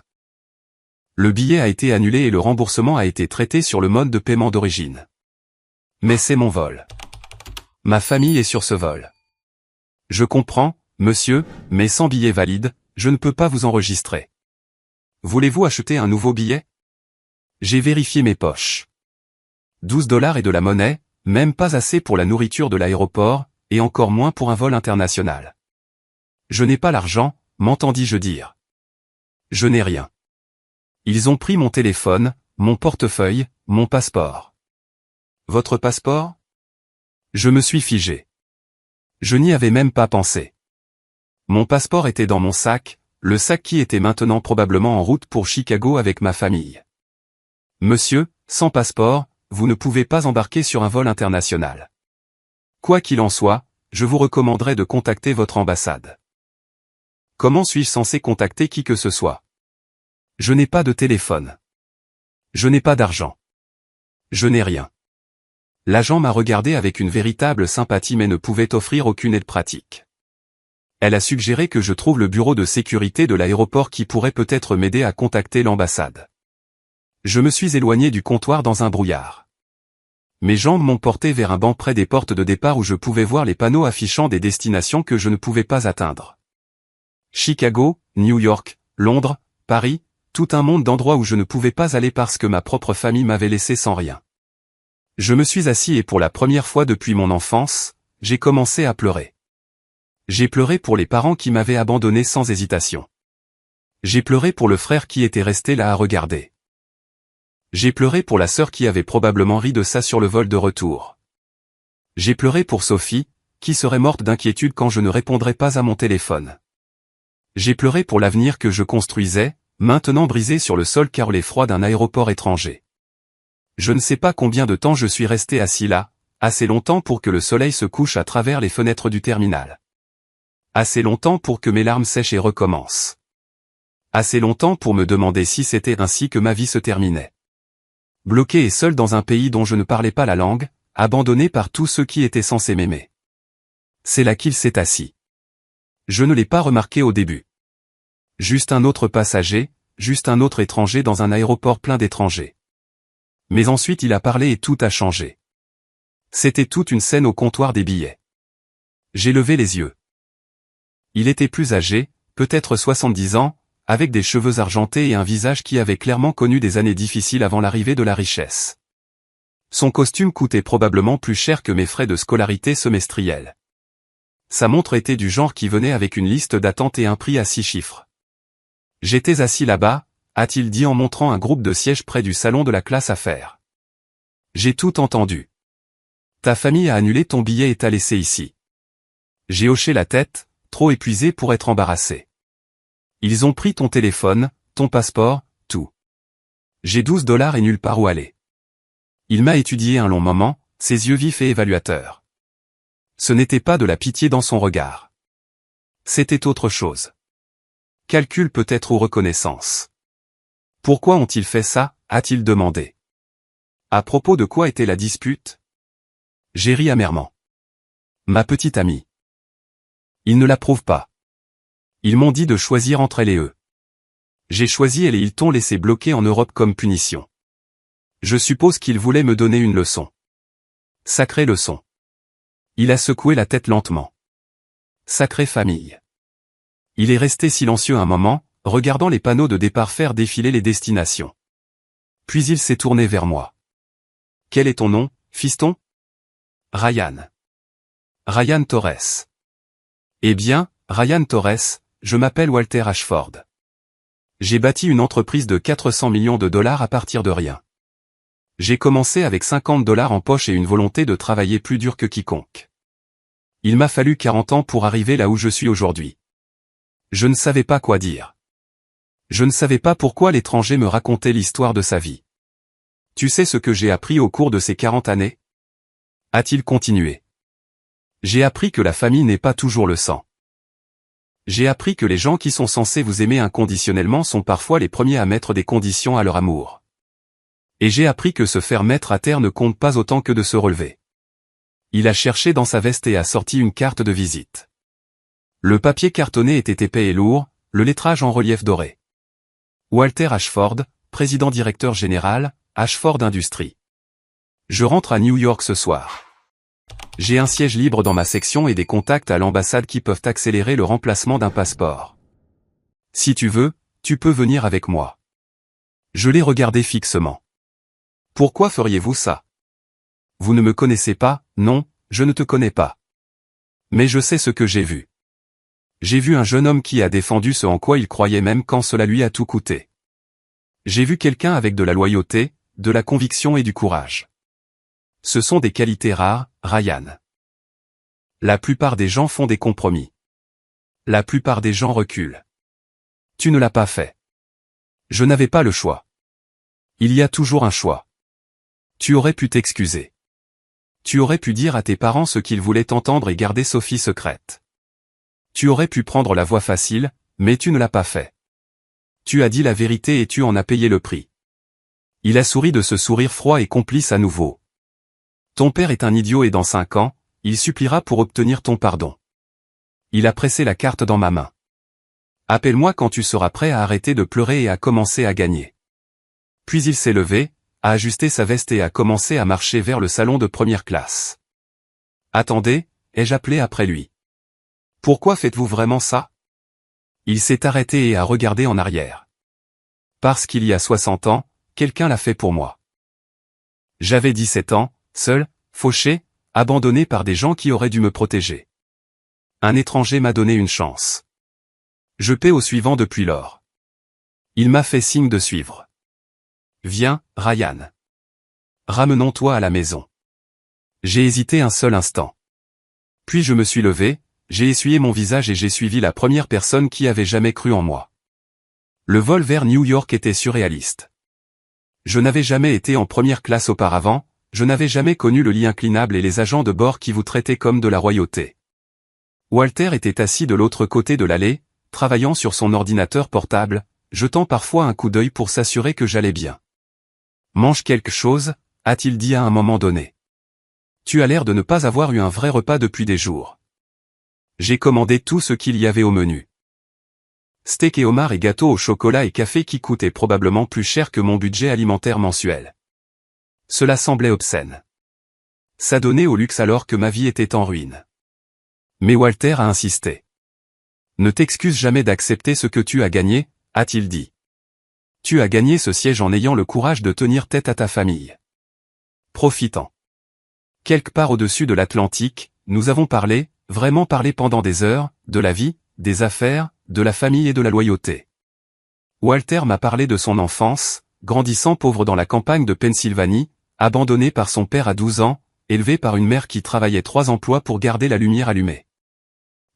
Le billet a été annulé et le remboursement a été traité sur le mode de paiement d'origine. Mais c'est mon vol. Ma famille est sur ce vol. Je comprends, monsieur, mais sans billet valide, je ne peux pas vous enregistrer. Voulez-vous acheter un nouveau billet? J'ai vérifié mes poches. 12 $ et de la monnaie, même pas assez pour la nourriture de l'aéroport, et encore moins pour un vol international. Je n'ai pas l'argent, m'entendis-je dire. Je n'ai rien. Ils ont pris mon téléphone, mon portefeuille, mon passeport. Votre passeport? Je me suis figé. Je n'y avais même pas pensé. Mon passeport était dans mon sac, le sac qui était maintenant probablement en route pour Chicago avec ma famille. Monsieur, sans passeport, vous ne pouvez pas embarquer sur un vol international. Quoi qu'il en soit, je vous recommanderais de contacter votre ambassade. Comment suis-je censé contacter qui que ce soit? Je n'ai pas de téléphone. Je n'ai pas d'argent. Je n'ai rien. L'agent m'a regardé avec une véritable sympathie mais ne pouvait offrir aucune aide pratique. Elle a suggéré que je trouve le bureau de sécurité de l'aéroport qui pourrait peut-être m'aider à contacter l'ambassade. Je me suis éloigné du comptoir dans un brouillard. Mes jambes m'ont porté vers un banc près des portes de départ où je pouvais voir les panneaux affichant des destinations que je ne pouvais pas atteindre. Chicago, New York, Londres, Paris, tout un monde d'endroits où je ne pouvais pas aller parce que ma propre famille m'avait laissé sans rien. Je me suis assis et pour la première fois depuis mon enfance, j'ai commencé à pleurer. J'ai pleuré pour les parents qui m'avaient abandonné sans hésitation. J'ai pleuré pour le frère qui était resté là à regarder. J'ai pleuré pour la sœur qui avait probablement ri de ça sur le vol de retour. J'ai pleuré pour Sophie, qui serait morte d'inquiétude quand je ne répondrais pas à mon téléphone. J'ai pleuré pour l'avenir que je construisais, maintenant brisé sur le sol car l'effroi d'un aéroport étranger. Je ne sais pas combien de temps je suis resté assis là, assez longtemps pour que le soleil se couche à travers les fenêtres du terminal. Assez longtemps pour que mes larmes sèchent et recommencent. Assez longtemps pour me demander si c'était ainsi que ma vie se terminait. Bloqué et seul dans un pays dont je ne parlais pas la langue, abandonné par tous ceux qui étaient censés m'aimer. C'est là qu'il s'est assis. Je ne l'ai pas remarqué au début. Juste un autre passager, juste un autre étranger dans un aéroport plein d'étrangers. Mais ensuite il a parlé et tout a changé. C'était toute une scène au comptoir des billets. J'ai levé les yeux. Il était plus âgé, peut-être 70 ans, avec des cheveux argentés et un visage qui avait clairement connu des années difficiles avant l'arrivée de la richesse. Son costume coûtait probablement plus cher que mes frais de scolarité semestriels. Sa montre était du genre qui venait avec une liste d'attente et un prix à 6 chiffres. J'étais assis là-bas, a-t-il dit en montrant un groupe de sièges près du salon de la classe affaires. J'ai tout entendu. Ta famille a annulé ton billet et t'a laissé ici. J'ai hoché la tête, trop épuisé pour être embarrassé. Ils ont pris ton téléphone, ton passeport, tout. J'ai 12 $ et nulle part où aller. Il m'a étudié un long moment, ses yeux vifs et évaluateurs. Ce n'était pas de la pitié dans son regard. C'était autre chose. Calcul peut-être ou reconnaissance. Pourquoi ont-ils fait ça, a-t-il demandé. À propos de quoi était la dispute? J'ai ri amèrement. Ma petite amie. Ils ne l'approuvent pas. Ils m'ont dit de choisir entre elle et eux. J'ai choisi elle et ils t'ont laissé bloqué en Europe comme punition. Je suppose qu'ils voulaient me donner une leçon. Sacrée leçon. Il a secoué la tête lentement. Sacrée famille. Il est resté silencieux un moment, regardant les panneaux de départ faire défiler les destinations. Puis il s'est tourné vers moi. Quel est ton nom, fiston? Ryan. Ryan Torres. Eh bien, Ryan Torres, je m'appelle Walter Ashford. J'ai bâti une entreprise de 400 millions de dollars à partir de rien. J'ai commencé avec 50 $ en poche et une volonté de travailler plus dur que quiconque. Il m'a fallu 40 ans pour arriver là où je suis aujourd'hui. Je ne savais pas quoi dire. Je ne savais pas pourquoi l'étranger me racontait l'histoire de sa vie. Tu sais ce que j'ai appris au cours de ces 40 années? A-t-il continué. J'ai appris que la famille n'est pas toujours le sang. J'ai appris que les gens qui sont censés vous aimer inconditionnellement sont parfois les premiers à mettre des conditions à leur amour. Et j'ai appris que se faire mettre à terre ne compte pas autant que de se relever. Il a cherché dans sa veste et a sorti une carte de visite. Le papier cartonné était épais et lourd, le lettrage en relief doré. Walter Ashford, président-directeur général, Ashford Industries. Je rentre à New York ce soir. J'ai un siège libre dans ma section et des contacts à l'ambassade qui peuvent accélérer le remplacement d'un passeport. Si tu veux, tu peux venir avec moi. Je l'ai regardé fixement. Pourquoi feriez-vous ça? Vous ne me connaissez pas, non, je ne te connais pas. Mais je sais ce que j'ai vu. J'ai vu un jeune homme qui a défendu ce en quoi il croyait même quand cela lui a tout coûté. J'ai vu quelqu'un avec de la loyauté, de la conviction et du courage. Ce sont des qualités rares, Ryan. La plupart des gens font des compromis. La plupart des gens reculent. Tu ne l'as pas fait. Je n'avais pas le choix. Il y a toujours un choix. Tu aurais pu t'excuser. Tu aurais pu dire à tes parents ce qu'ils voulaient entendre et garder Sophie secrète. Tu aurais pu prendre la voie facile, mais tu ne l'as pas fait. Tu as dit la vérité et tu en as payé le prix. Il a souri de ce sourire froid et complice à nouveau. Ton père est un idiot et dans 5 ans, il suppliera pour obtenir ton pardon. Il a pressé la carte dans ma main. Appelle-moi quand tu seras prêt à arrêter de pleurer et à commencer à gagner. Puis il s'est levé, a ajusté sa veste et a commencé à marcher vers le salon de première classe. Attendez, ai-je appelé après lui. Pourquoi faites-vous vraiment ça? Il s'est arrêté et a regardé en arrière. Parce qu'il y a 60 ans, quelqu'un l'a fait pour moi. J'avais 17 ans, seul, fauché, abandonné par des gens qui auraient dû me protéger. Un étranger m'a donné une chance. Je paie au suivant depuis lors. Il m'a fait signe de suivre. Viens, Ryan. Ramenons-toi à la maison. J'ai hésité un seul instant. Puis je me suis levé, j'ai essuyé mon visage et j'ai suivi la première personne qui avait jamais cru en moi. Le vol vers New York était surréaliste. Je n'avais jamais été en première classe auparavant, je n'avais jamais connu le lit inclinable et les agents de bord qui vous traitaient comme de la royauté. Walter était assis de l'autre côté de l'allée, travaillant sur son ordinateur portable, jetant parfois un coup d'œil pour s'assurer que j'allais bien. Mange quelque chose, a-t-il dit à un moment donné. Tu as l'air de ne pas avoir eu un vrai repas depuis des jours. J'ai commandé tout ce qu'il y avait au menu. Steak et homard et gâteau au chocolat et café qui coûtaient probablement plus cher que mon budget alimentaire mensuel. Cela semblait obscène. S'adonner au luxe alors que ma vie était en ruine. Mais Walter a insisté. Ne t'excuse jamais d'accepter ce que tu as gagné, a-t-il dit. Tu as gagné ce siège en ayant le courage de tenir tête à ta famille. Profitant. Quelque part au-dessus de l'Atlantique, nous avons parlé, vraiment parlé pendant des heures, de la vie, des affaires, de la famille et de la loyauté. Walter m'a parlé de son enfance, grandissant pauvre dans la campagne de Pennsylvanie, abandonné par son père à 12 ans, élevé par une mère qui travaillait 3 emplois pour garder la lumière allumée.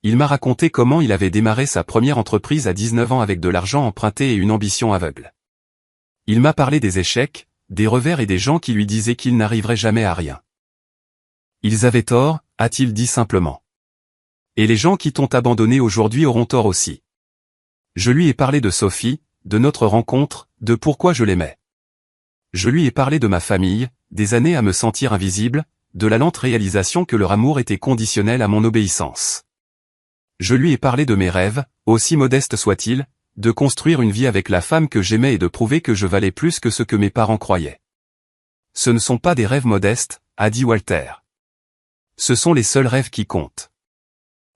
Il m'a raconté comment il avait démarré sa première entreprise à 19 ans avec de l'argent emprunté et une ambition aveugle. Il m'a parlé des échecs, des revers et des gens qui lui disaient qu'il n'arriverait jamais à rien. Ils avaient tort, a-t-il dit simplement. Et les gens qui t'ont abandonné aujourd'hui auront tort aussi. Je lui ai parlé de Sophie, de notre rencontre, de pourquoi je l'aimais. Je lui ai parlé de ma famille, des années à me sentir invisible, de la lente réalisation que leur amour était conditionnel à mon obéissance. Je lui ai parlé de mes rêves, aussi modestes soient-ils, de construire une vie avec la femme que j'aimais et de prouver que je valais plus que ce que mes parents croyaient. Ce ne sont pas des rêves modestes, a dit Walter. Ce sont les seuls rêves qui comptent.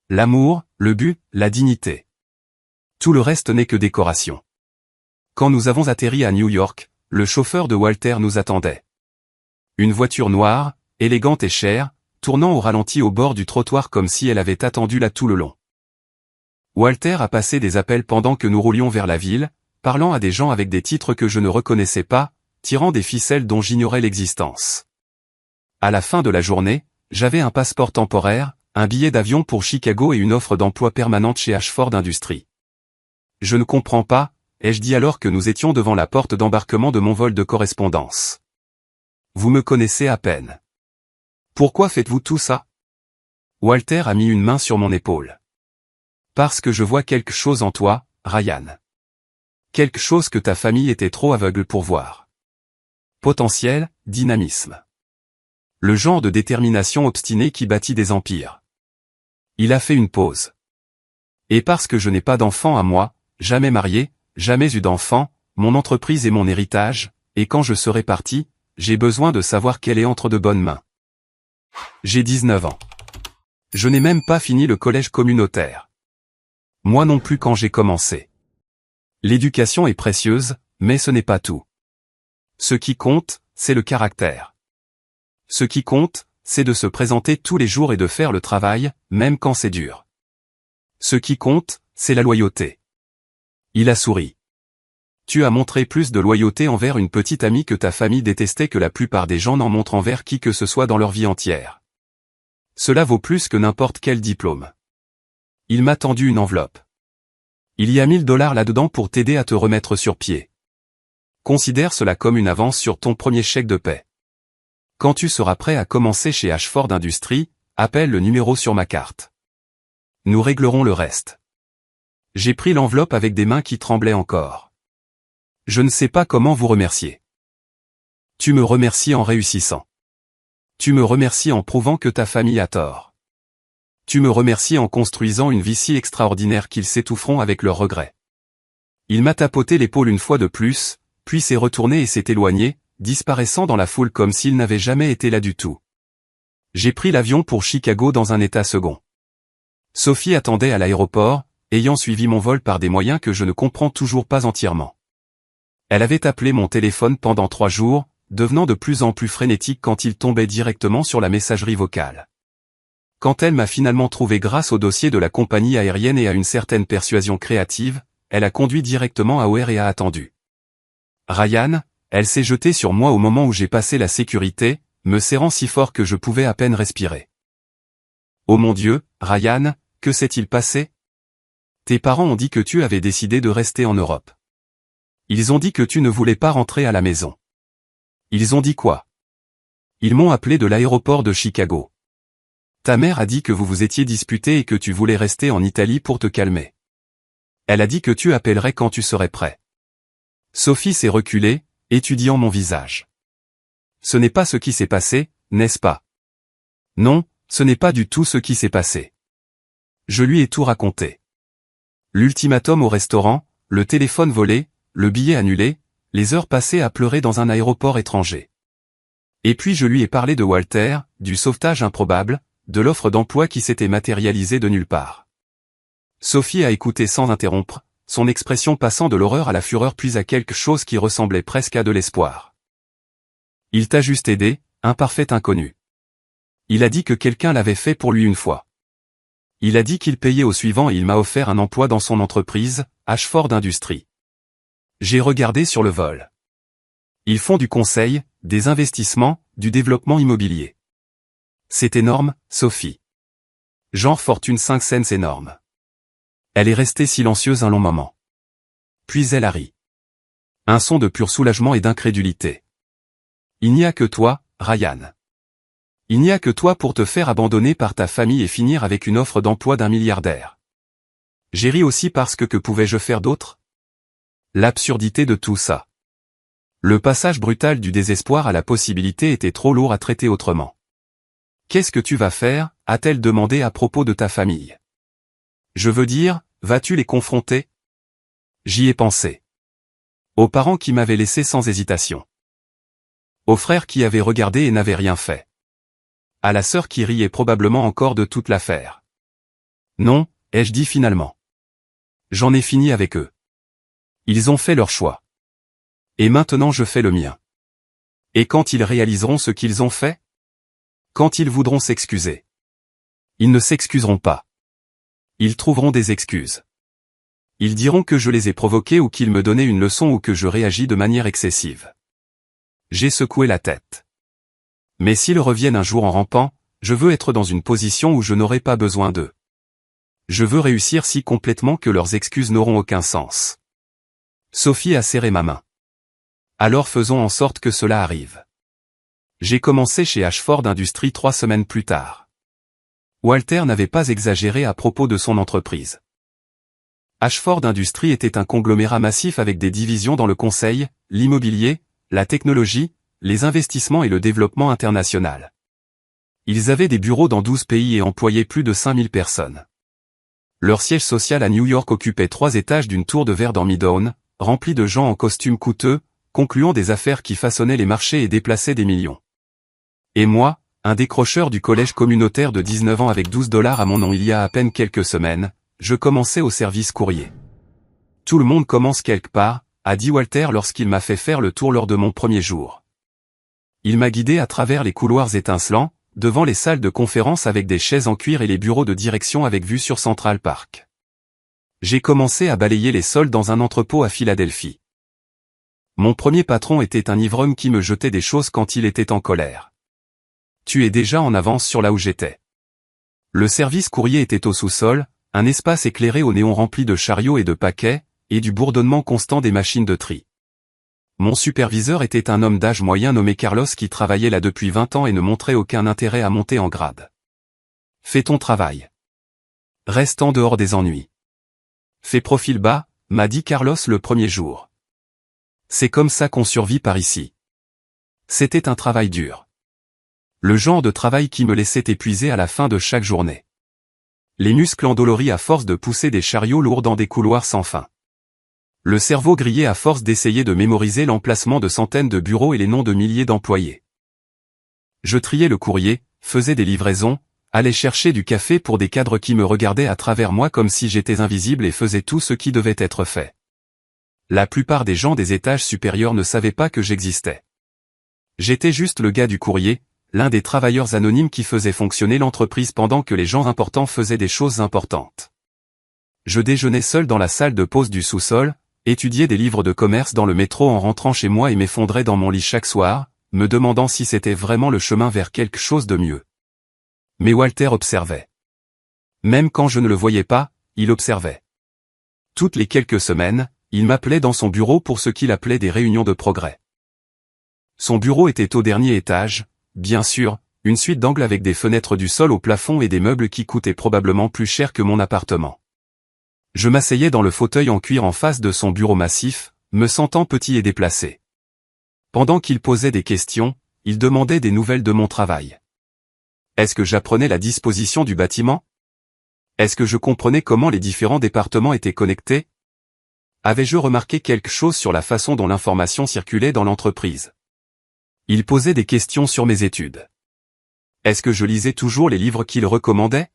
L'amour, le but, la dignité. Tout le reste n'est que décoration. Quand nous avons atterri à New York, le chauffeur de Walter nous attendait. Une voiture noire, élégante et chère, tournant au ralenti au bord du trottoir comme si elle avait attendu là tout le long. Walter a passé des appels pendant que nous roulions vers la ville, parlant à des gens avec des titres que je ne reconnaissais pas, tirant des ficelles dont j'ignorais l'existence. À la fin de la journée, j'avais un passeport temporaire, un billet d'avion pour Chicago et une offre d'emploi permanente chez Ashford Industries. Je ne comprends pas, ai-je dit alors que nous étions devant la porte d'embarquement de mon vol de correspondance. Vous me connaissez à peine. Pourquoi faites-vous tout ça? Walter a mis une main sur mon épaule. Parce que je vois quelque chose en toi, Ryan. Quelque chose que ta famille était trop aveugle pour voir. Potentiel, dynamisme. Le genre de détermination obstinée qui bâtit des empires. Il a fait une pause. Et parce que je n'ai pas d'enfant à moi, jamais marié, jamais eu d'enfant, mon entreprise et mon héritage, et quand je serai parti, j'ai besoin de savoir qu'elle est entre de bonnes mains. J'ai 19 ans. Je n'ai même pas fini le collège communautaire. Moi non plus quand j'ai commencé. L'éducation est précieuse, mais ce n'est pas tout. Ce qui compte, c'est le caractère. Ce qui compte, c'est de se présenter tous les jours et de faire le travail, même quand c'est dur. Ce qui compte, c'est la loyauté. Il a souri. Tu as montré plus de loyauté envers une petite amie que ta famille détestait que la plupart des gens n'en montrent envers qui que ce soit dans leur vie entière. Cela vaut plus que n'importe quel diplôme. Il m'a tendu une enveloppe. Il y a 1000 $ là-dedans pour t'aider à te remettre sur pied. Considère cela comme une avance sur ton premier chèque de paie. Quand tu seras prêt à commencer chez Ashford Industries, appelle le numéro sur ma carte. Nous réglerons le reste. J'ai pris l'enveloppe avec des mains qui tremblaient encore. Je ne sais pas comment vous remercier. Tu me remercies en réussissant. Tu me remercies en prouvant que ta famille a tort. Tu me remercies en construisant une vie si extraordinaire qu'ils s'étoufferont avec leurs regrets. Il m'a tapoté l'épaule une fois de plus, puis s'est retourné et s'est éloigné, disparaissant dans la foule comme s'il n'avait jamais été là du tout. J'ai pris l'avion pour Chicago dans un état second. Sophie attendait à l'aéroport, ayant suivi mon vol par des moyens que je ne comprends toujours pas entièrement. Elle avait appelé mon téléphone pendant 3 jours, devenant de plus en plus frénétique quand il tombait directement sur la messagerie vocale. Quand elle m'a finalement trouvé grâce au dossier de la compagnie aérienne et à une certaine persuasion créative, elle a conduit directement à O'Hare et a attendu. Ryan, elle s'est jetée sur moi au moment où j'ai passé la sécurité, me serrant si fort que je pouvais à peine respirer. Oh mon Dieu, Ryan, que s'est-il passé? Tes parents ont dit que tu avais décidé de rester en Europe. Ils ont dit que tu ne voulais pas rentrer à la maison. Ils ont dit quoi? Ils m'ont appelé de l'aéroport de Chicago. Ta mère a dit que vous vous étiez disputé et que tu voulais rester en Italie pour te calmer. Elle a dit que tu appellerais quand tu serais prêt. Sophie s'est reculée, étudiant mon visage. Ce n'est pas ce qui s'est passé, n'est-ce pas? Non, ce n'est pas du tout ce qui s'est passé. Je lui ai tout raconté. L'ultimatum au restaurant, le téléphone volé, le billet annulé, les heures passées à pleurer dans un aéroport étranger. Et puis je lui ai parlé de Walter, du sauvetage improbable, de l'offre d'emploi qui s'était matérialisée de nulle part. Sophie a écouté sans interrompre, son expression passant de l'horreur à la fureur puis à quelque chose qui ressemblait presque à de l'espoir. Il t'a juste aidé, un parfait inconnu. Il a dit que quelqu'un l'avait fait pour lui une fois. Il a dit qu'il payait au suivant et il m'a offert un emploi dans son entreprise, Ashford Industries. J'ai regardé sur le vol. Ils font du conseil, des investissements, du développement immobilier. C'est énorme, Sophie. Genre fortune 5 cents énorme. Elle est restée silencieuse un long moment. Puis elle a ri. Un son de pur soulagement et d'incrédulité. Il n'y a que toi, Ryan. Il n'y a que toi pour te faire abandonner par ta famille et finir avec une offre d'emploi d'un milliardaire. J'ai ri aussi parce que pouvais-je faire d'autre? L'absurdité de tout ça. Le passage brutal du désespoir à la possibilité était trop lourd à traiter autrement. Qu'est-ce que tu vas faire, a-t-elle demandé à propos de ta famille? Je veux dire, vas-tu les confronter? J'y ai pensé. Aux parents qui m'avaient laissé sans hésitation. Aux frères qui avaient regardé et n'avaient rien fait. À la sœur qui riait probablement encore de toute l'affaire. Non, ai-je dit finalement. J'en ai fini avec eux. Ils ont fait leur choix. Et maintenant je fais le mien. Et quand ils réaliseront ce qu'ils ont fait? Quand ils voudront s'excuser. Ils ne s'excuseront pas. Ils trouveront des excuses. Ils diront que je les ai provoqués ou qu'ils me donnaient une leçon ou que je réagis de manière excessive. J'ai secoué la tête. Mais s'ils reviennent un jour en rampant, je veux être dans une position où je n'aurai pas besoin d'eux. Je veux réussir si complètement que leurs excuses n'auront aucun sens. Sophie a serré ma main. Alors faisons en sorte que cela arrive. J'ai commencé chez Ashford Industries 3 semaines plus tard. Walter n'avait pas exagéré à propos de son entreprise. Ashford Industries était un conglomérat massif avec des divisions dans le conseil, l'immobilier, la technologie, les investissements et le développement international. Ils avaient des bureaux dans 12 pays et employaient plus de 5000 personnes. Leur siège social à New York occupait 3 étages d'une tour de verre dans Midtown, rempli de gens en costumes coûteux, concluant des affaires qui façonnaient les marchés et déplaçaient des millions. Et moi, un décrocheur du collège communautaire de 19 ans avec 12 $ à mon nom il y a à peine quelques semaines, je commençais au service courrier. Tout le monde commence quelque part, a dit Walter lorsqu'il m'a fait faire le tour lors de mon premier jour. Il m'a guidé à travers les couloirs étincelants, devant les salles de conférence avec des chaises en cuir et les bureaux de direction avec vue sur Central Park. J'ai commencé à balayer les sols dans un entrepôt à Philadelphie. Mon premier patron était un ivrogne qui me jetait des choses quand il était en colère. Tu es déjà en avance sur là où j'étais. Le service courrier était au sous-sol, un espace éclairé au néon rempli de chariots et de paquets, et du bourdonnement constant des machines de tri. Mon superviseur était un homme d'âge moyen nommé Carlos qui travaillait là depuis 20 ans et ne montrait aucun intérêt à monter en grade. Fais ton travail. Reste en dehors des ennuis. Fais profil bas, m'a dit Carlos le premier jour. C'est comme ça qu'on survit par ici. C'était un travail dur. Le genre de travail qui me laissait épuisé à la fin de chaque journée. Les muscles endoloris à force de pousser des chariots lourds dans des couloirs sans fin. Le cerveau grillé à force d'essayer de mémoriser l'emplacement de centaines de bureaux et les noms de milliers d'employés. Je triais le courrier, faisais des livraisons, allais chercher du café pour des cadres qui me regardaient à travers moi comme si j'étais invisible et faisais tout ce qui devait être fait. La plupart des gens des étages supérieurs ne savaient pas que j'existais. J'étais juste le gars du courrier, l'un des travailleurs anonymes qui faisait fonctionner l'entreprise pendant que les gens importants faisaient des choses importantes. Je déjeunais seul dans la salle de pause du sous-sol, étudiais des livres de commerce dans le métro en rentrant chez moi et m'effondrais dans mon lit chaque soir, me demandant si c'était vraiment le chemin vers quelque chose de mieux. Mais Walter observait. Même quand je ne le voyais pas, il observait. Toutes les quelques semaines, il m'appelait dans son bureau pour ce qu'il appelait des réunions de progrès. Son bureau était au dernier étage, bien sûr, une suite d'angles avec des fenêtres du sol au plafond et des meubles qui coûtaient probablement plus cher que mon appartement. Je m'asseyais dans le fauteuil en cuir en face de son bureau massif, me sentant petit et déplacé. Pendant qu'il posait des questions, il demandait des nouvelles de mon travail. Est-ce que j'apprenais la disposition du bâtiment? Est-ce que je comprenais comment les différents départements étaient connectés? Avais-je remarqué quelque chose sur la façon dont l'information circulait dans l'entreprise? Il posait des questions sur mes études. Est-ce que je lisais toujours les livres qu'il recommandait?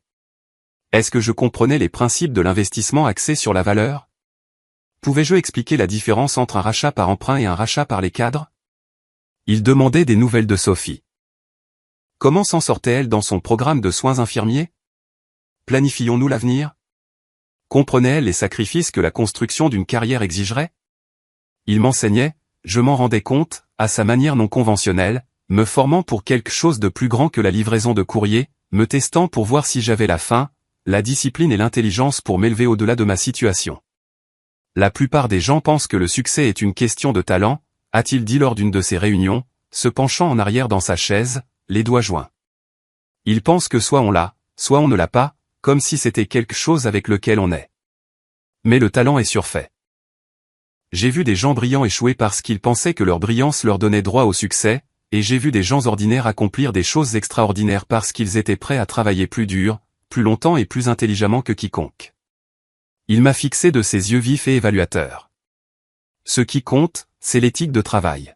Est-ce que je comprenais les principes de l'investissement axé sur la valeur? Pouvais-je expliquer la différence entre un rachat par emprunt et un rachat par les cadres? Il demandait des nouvelles de Sophie. Comment s'en sortait-elle dans son programme de soins infirmiers? Planifions-nous l'avenir? Comprenait-elle les sacrifices que la construction d'une carrière exigerait? Il m'enseignait, je m'en rendais compte, à sa manière non conventionnelle, me formant pour quelque chose de plus grand que la livraison de courrier, me testant pour voir si j'avais la faim, la discipline et l'intelligence pour m'élever au-delà de ma situation. La plupart des gens pensent que le succès est une question de talent, a-t-il dit lors d'une de ces réunions, se penchant en arrière dans sa chaise, les doigts joints. Ils pensent que soit on l'a, soit on ne l'a pas, comme si c'était quelque chose avec lequel on est. Mais le talent est surfait. J'ai vu des gens brillants échouer parce qu'ils pensaient que leur brillance leur donnait droit au succès, et j'ai vu des gens ordinaires accomplir des choses extraordinaires parce qu'ils étaient prêts à travailler plus dur, plus longtemps et plus intelligemment que quiconque. Il m'a fixé de ses yeux vifs et évaluateurs. Ce qui compte, c'est l'éthique de travail.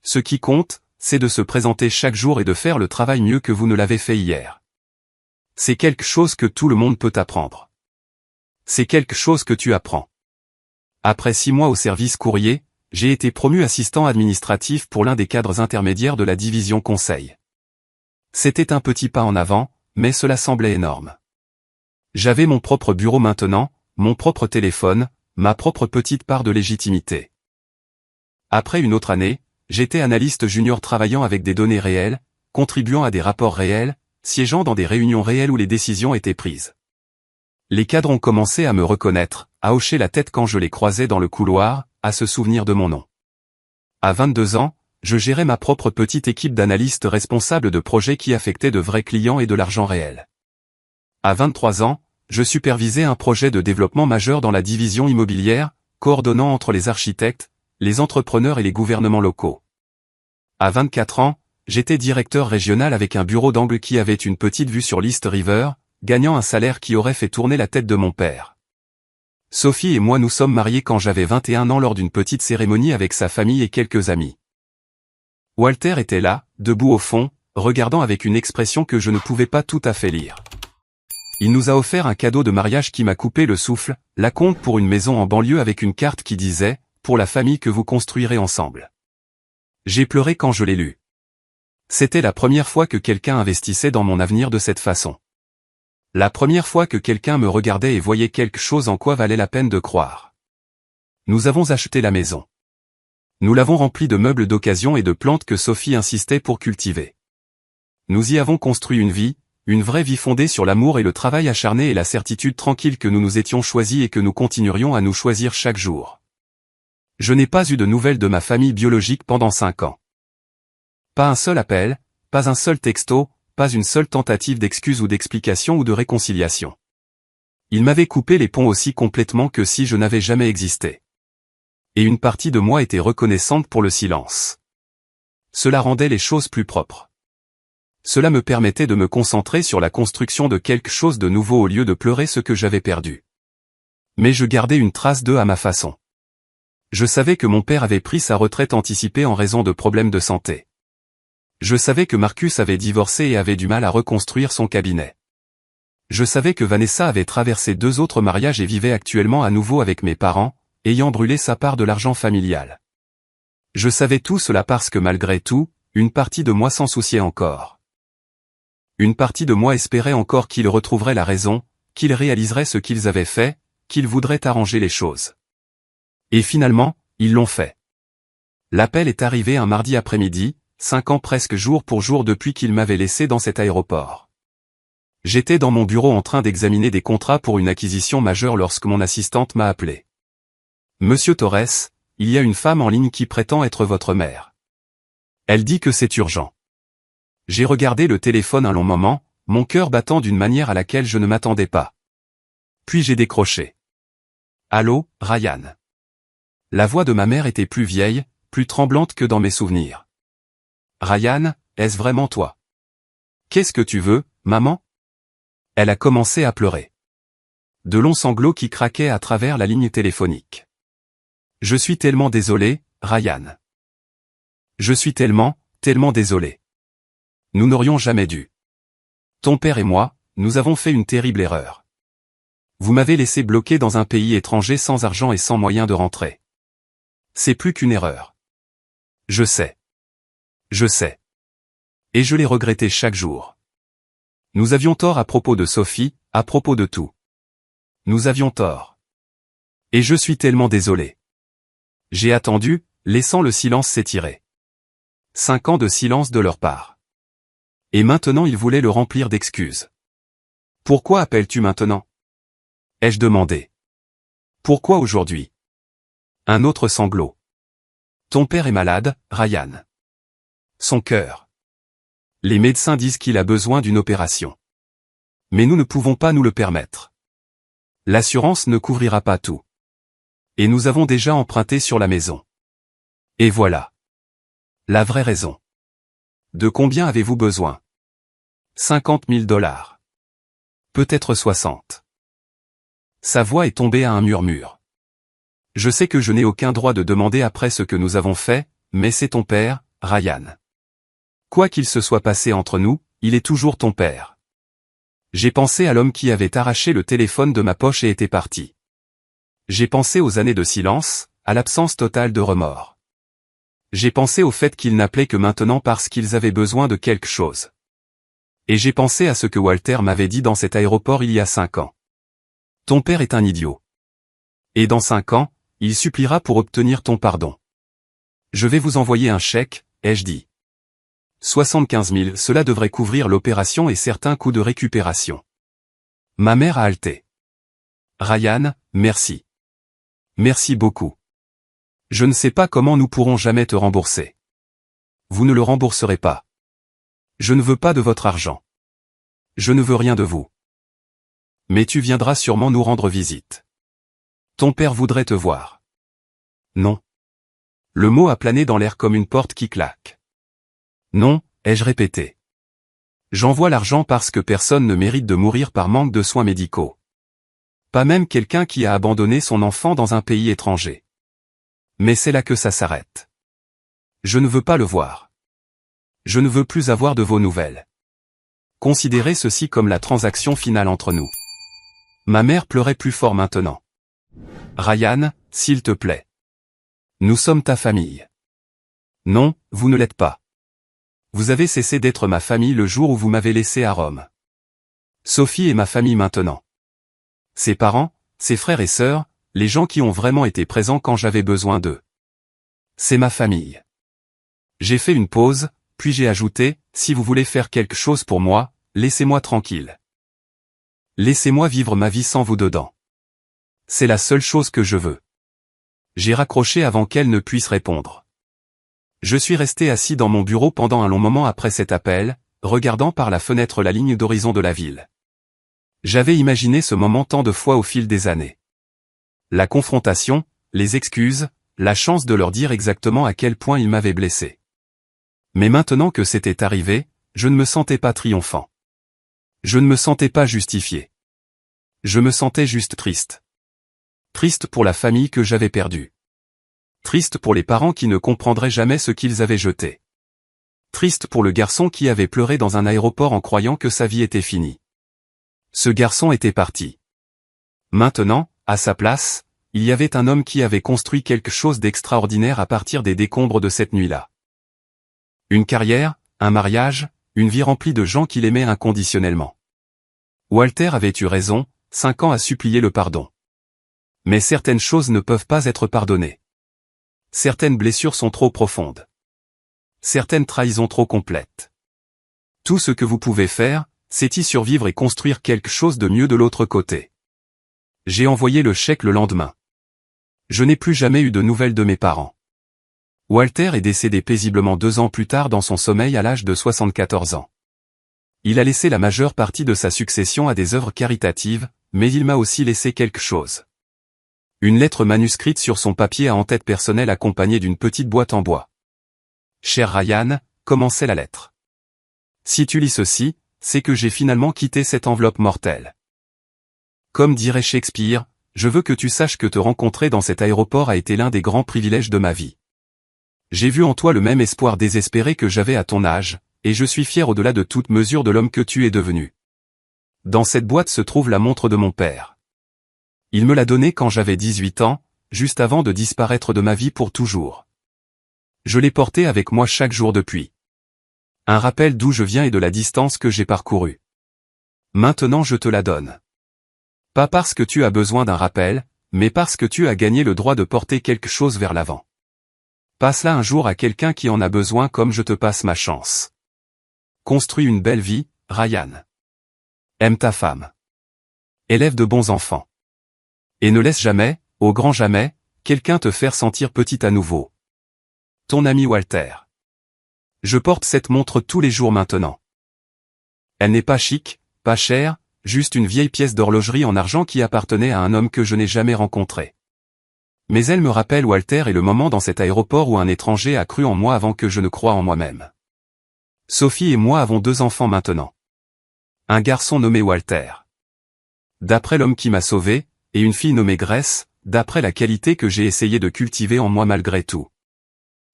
Ce qui compte, c'est de se présenter chaque jour et de faire le travail mieux que vous ne l'avez fait hier. C'est quelque chose que tout le monde peut apprendre. C'est quelque chose que tu apprends. Après 6 mois au service courrier, j'ai été promu assistant administratif pour l'un des cadres intermédiaires de la division conseil. C'était un petit pas en avant, mais cela semblait énorme. J'avais mon propre bureau maintenant, mon propre téléphone, ma propre petite part de légitimité. Après une autre année, j'étais analyste junior travaillant avec des données réelles, contribuant à des rapports réels, siégeant dans des réunions réelles où les décisions étaient prises. Les cadres ont commencé à me reconnaître, à hocher la tête quand je les croisais dans le couloir, à se souvenir de mon nom. À 22 ans, je gérais ma propre petite équipe d'analystes responsables de projets qui affectaient de vrais clients et de l'argent réel. À 23 ans, je supervisais un projet de développement majeur dans la division immobilière, coordonnant entre les architectes, les entrepreneurs et les gouvernements locaux. À 24 ans, j'étais directeur régional avec un bureau d'angle qui avait une petite vue sur l'East River, gagnant un salaire qui aurait fait tourner la tête de mon père. Sophie et moi nous sommes mariés quand j'avais 21 ans lors d'une petite cérémonie avec sa famille et quelques amis. Walter était là, debout au fond, regardant avec une expression que je ne pouvais pas tout à fait lire. Il nous a offert un cadeau de mariage qui m'a coupé le souffle, l'acompte pour une maison en banlieue avec une carte qui disait « Pour la famille que vous construirez ensemble ». J'ai pleuré quand je l'ai lu. C'était la première fois que quelqu'un investissait dans mon avenir de cette façon. La première fois que quelqu'un me regardait et voyait quelque chose en quoi valait la peine de croire. Nous avons acheté la maison. Nous l'avons remplie de meubles d'occasion et de plantes que Sophie insistait pour cultiver. Nous y avons construit une vraie vie fondée sur l'amour et le travail acharné et la certitude tranquille que nous nous étions choisis et que nous continuerions à nous choisir chaque jour. Je n'ai pas eu de nouvelles de ma famille biologique pendant 5 ans. Pas un seul appel, pas un seul texto, pas une seule tentative d'excuse ou d'explication ou de réconciliation. Ils m'avaient coupé les ponts aussi complètement que si je n'avais jamais existé. Et une partie de moi était reconnaissante pour le silence. Cela rendait les choses plus propres. Cela me permettait de me concentrer sur la construction de quelque chose de nouveau au lieu de pleurer ce que j'avais perdu. Mais je gardais une trace d'eux à ma façon. Je savais que mon père avait pris sa retraite anticipée en raison de problèmes de santé. Je savais que Marcus avait divorcé et avait du mal à reconstruire son cabinet. Je savais que Vanessa avait traversé 2 autres mariages et vivait actuellement à nouveau avec mes parents, ayant brûlé sa part de l'argent familial. Je savais tout cela parce que malgré tout, une partie de moi s'en souciait encore. Une partie de moi espérait encore qu'ils retrouveraient la raison, qu'ils réaliseraient ce qu'ils avaient fait, qu'ils voudraient arranger les choses. Et finalement, ils l'ont fait. L'appel est arrivé un mardi après-midi, 5 ans presque jour pour jour depuis qu'ils m'avaient laissé dans cet aéroport. J'étais dans mon bureau en train d'examiner des contrats pour une acquisition majeure lorsque mon assistante m'a appelé. Monsieur Torres, il y a une femme en ligne qui prétend être votre mère. Elle dit que c'est urgent. J'ai regardé le téléphone un long moment, mon cœur battant d'une manière à laquelle je ne m'attendais pas. Puis j'ai décroché. Allô, Ryan. La voix de ma mère était plus vieille, plus tremblante que dans mes souvenirs. Ryan, est-ce vraiment toi? Qu'est-ce que tu veux, maman? Elle a commencé à pleurer. De longs sanglots qui craquaient à travers la ligne téléphonique. Je suis tellement désolé, Ryan. Je suis tellement désolé. Nous n'aurions jamais dû. Ton père et moi, nous avons fait une terrible erreur. Vous m'avez laissé bloqué dans un pays étranger sans argent et sans moyen de rentrer. C'est plus qu'une erreur. Je sais. Je sais. Et je l'ai regretté chaque jour. Nous avions tort à propos de Sophie, à propos de tout. Nous avions tort. Et je suis tellement désolé. J'ai attendu, laissant le silence s'étirer. 5 ans de silence de leur part. Et maintenant ils voulaient le remplir d'excuses. Pourquoi appelles-tu maintenant? Ai-je demandé. Pourquoi aujourd'hui? Un autre sanglot. Ton père est malade, Ryan. Son cœur. Les médecins disent qu'il a besoin d'une opération. Mais nous ne pouvons pas nous le permettre. L'assurance ne couvrira pas tout. Et nous avons déjà emprunté sur la maison. Et voilà. La vraie raison. De combien avez-vous besoin? 50 000 $. Peut-être 60. Sa voix est tombée à un murmure. Je sais que je n'ai aucun droit de demander après ce que nous avons fait, mais c'est ton père, Ryan. Quoi qu'il se soit passé entre nous, il est toujours ton père. J'ai pensé à l'homme qui avait arraché le téléphone de ma poche et était parti. J'ai pensé aux années de silence, à l'absence totale de remords. J'ai pensé au fait qu'ils n'appelaient que maintenant parce qu'ils avaient besoin de quelque chose. Et j'ai pensé à ce que Walter m'avait dit dans cet aéroport il y a 5 ans. Ton père est un idiot. Et dans 5 ans, il suppliera pour obtenir ton pardon. Je vais vous envoyer un chèque, ai-je dit. 75 000, cela devrait couvrir l'opération et certains coûts de récupération. Ma mère a haleté. Ryan, merci. Merci beaucoup. Je ne sais pas comment nous pourrons jamais te rembourser. Vous ne le rembourserez pas. Je ne veux pas de votre argent. Je ne veux rien de vous. Mais tu viendras sûrement nous rendre visite. Ton père voudrait te voir. Non. Le mot a plané dans l'air comme une porte qui claque. Non, ai-je répété. J'envoie l'argent parce que personne ne mérite de mourir par manque de soins médicaux. Pas même quelqu'un qui a abandonné son enfant dans un pays étranger. Mais c'est là que ça s'arrête. Je ne veux pas le voir. Je ne veux plus avoir de vos nouvelles. Considérez ceci comme la transaction finale entre nous. Ma mère pleurait plus fort maintenant. Ryan, s'il te plaît. Nous sommes ta famille. Non, vous ne l'êtes pas. Vous avez cessé d'être ma famille le jour où vous m'avez laissé à Rome. Sophie est ma famille maintenant. Ses parents, ses frères et sœurs, les gens qui ont vraiment été présents quand j'avais besoin d'eux. C'est ma famille. J'ai fait une pause, puis j'ai ajouté, si vous voulez faire quelque chose pour moi, laissez-moi tranquille. Laissez-moi vivre ma vie sans vous dedans. C'est la seule chose que je veux. J'ai raccroché avant qu'elle ne puisse répondre. Je suis resté assis dans mon bureau pendant un long moment après cet appel, regardant par la fenêtre la ligne d'horizon de la ville. J'avais imaginé ce moment tant de fois au fil des années. La confrontation, les excuses, la chance de leur dire exactement à quel point ils m'avaient blessé. Mais maintenant que c'était arrivé, je ne me sentais pas triomphant. Je ne me sentais pas justifié. Je me sentais juste triste. Triste pour la famille que j'avais perdue. Triste pour les parents qui ne comprendraient jamais ce qu'ils avaient jeté. Triste pour le garçon qui avait pleuré dans un aéroport en croyant que sa vie était finie. Ce garçon était parti. Maintenant, à sa place, il y avait un homme qui avait construit quelque chose d'extraordinaire à partir des décombres de cette nuit-là. Une carrière, un mariage, une vie remplie de gens qui l'aimaient inconditionnellement. Walter avait eu raison, 5 ans à supplier le pardon. Mais certaines choses ne peuvent pas être pardonnées. Certaines blessures sont trop profondes. Certaines trahisons trop complètes. Tout ce que vous pouvez faire, c'est y survivre et construire quelque chose de mieux de l'autre côté. J'ai envoyé le chèque le lendemain. Je n'ai plus jamais eu de nouvelles de mes parents. Walter est décédé paisiblement 2 ans plus tard dans son sommeil à l'âge de 74 ans. Il a laissé la majeure partie de sa succession à des œuvres caritatives, mais il m'a aussi laissé quelque chose. Une lettre manuscrite sur son papier à en-tête personnelle accompagnée d'une petite boîte en bois. Cher Ryan, commençait la lettre. Si tu lis ceci, c'est que j'ai finalement quitté cette enveloppe mortelle. Comme dirait Shakespeare, je veux que tu saches que te rencontrer dans cet aéroport a été l'un des grands privilèges de ma vie. J'ai vu en toi le même espoir désespéré que j'avais à ton âge, et je suis fier au-delà de toute mesure de l'homme que tu es devenu. Dans cette boîte se trouve la montre de mon père. Il me l'a donnée quand j'avais 18 ans, juste avant de disparaître de ma vie pour toujours. Je l'ai portée avec moi chaque jour depuis. Un rappel d'où je viens et de la distance que j'ai parcourue. Maintenant je te la donne. Pas parce que tu as besoin d'un rappel, mais parce que tu as gagné le droit de porter quelque chose vers l'avant. Passe-la un jour à quelqu'un qui en a besoin comme je te passe ma chance. Construis une belle vie, Ryan. Aime ta femme. Élève de bons enfants. Et ne laisse jamais, au grand jamais, quelqu'un te faire sentir petit à nouveau. Ton ami Walter. Je porte cette montre tous les jours maintenant. Elle n'est pas chic, pas chère, juste une vieille pièce d'horlogerie en argent qui appartenait à un homme que je n'ai jamais rencontré. Mais elle me rappelle Walter et le moment dans cet aéroport où un étranger a cru en moi avant que je ne croie en moi-même. Sophie et moi avons 2 enfants maintenant. Un garçon nommé Walter. D'après l'homme qui m'a sauvé, et une fille nommée Grace, d'après la qualité que j'ai essayé de cultiver en moi malgré tout.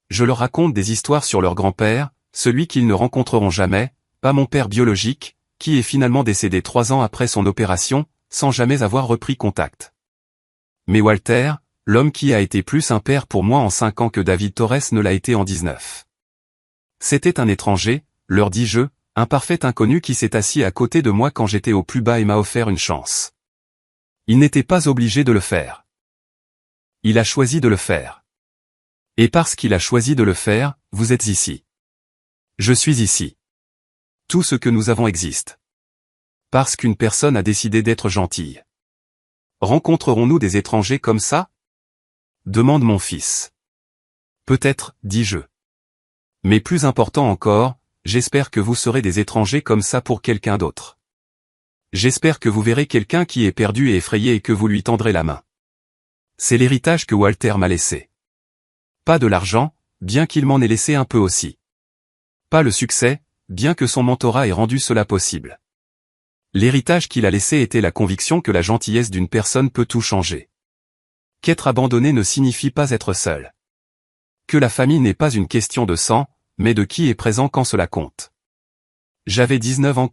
Je leur raconte des histoires sur leur grand-père, celui qu'ils ne rencontreront jamais, pas mon père biologique, qui est finalement décédé 3 ans après son opération, sans jamais avoir repris contact. Mais Walter, l'homme qui a été plus un père pour moi en 5 ans que David Torres ne l'a été en 19. C'était un étranger, leur dis-je, un parfait inconnu qui s'est assis à côté de moi quand j'étais au plus bas et m'a offert une chance. Il n'était pas obligé de le faire. Il a choisi de le faire. Et parce qu'il a choisi de le faire, vous êtes ici. Je suis ici. Tout ce que nous avons existe. Parce qu'une personne a décidé d'être gentille. Rencontrerons-nous des étrangers comme ça? Demande mon fils. Peut-être, dis-je. Mais plus important encore, j'espère que vous serez des étrangers comme ça pour quelqu'un d'autre. J'espère que vous verrez quelqu'un qui est perdu et effrayé et que vous lui tendrez la main. C'est l'héritage que Walter m'a laissé. Pas de l'argent, bien qu'il m'en ait laissé un peu aussi. Pas le succès, bien que son mentorat ait rendu cela possible. L'héritage qu'il a laissé était la conviction que la gentillesse d'une personne peut tout changer. Qu'être abandonné ne signifie pas être seul. Que la famille n'est pas une question de sang, mais de qui est présent quand cela compte. J'avais 19 ans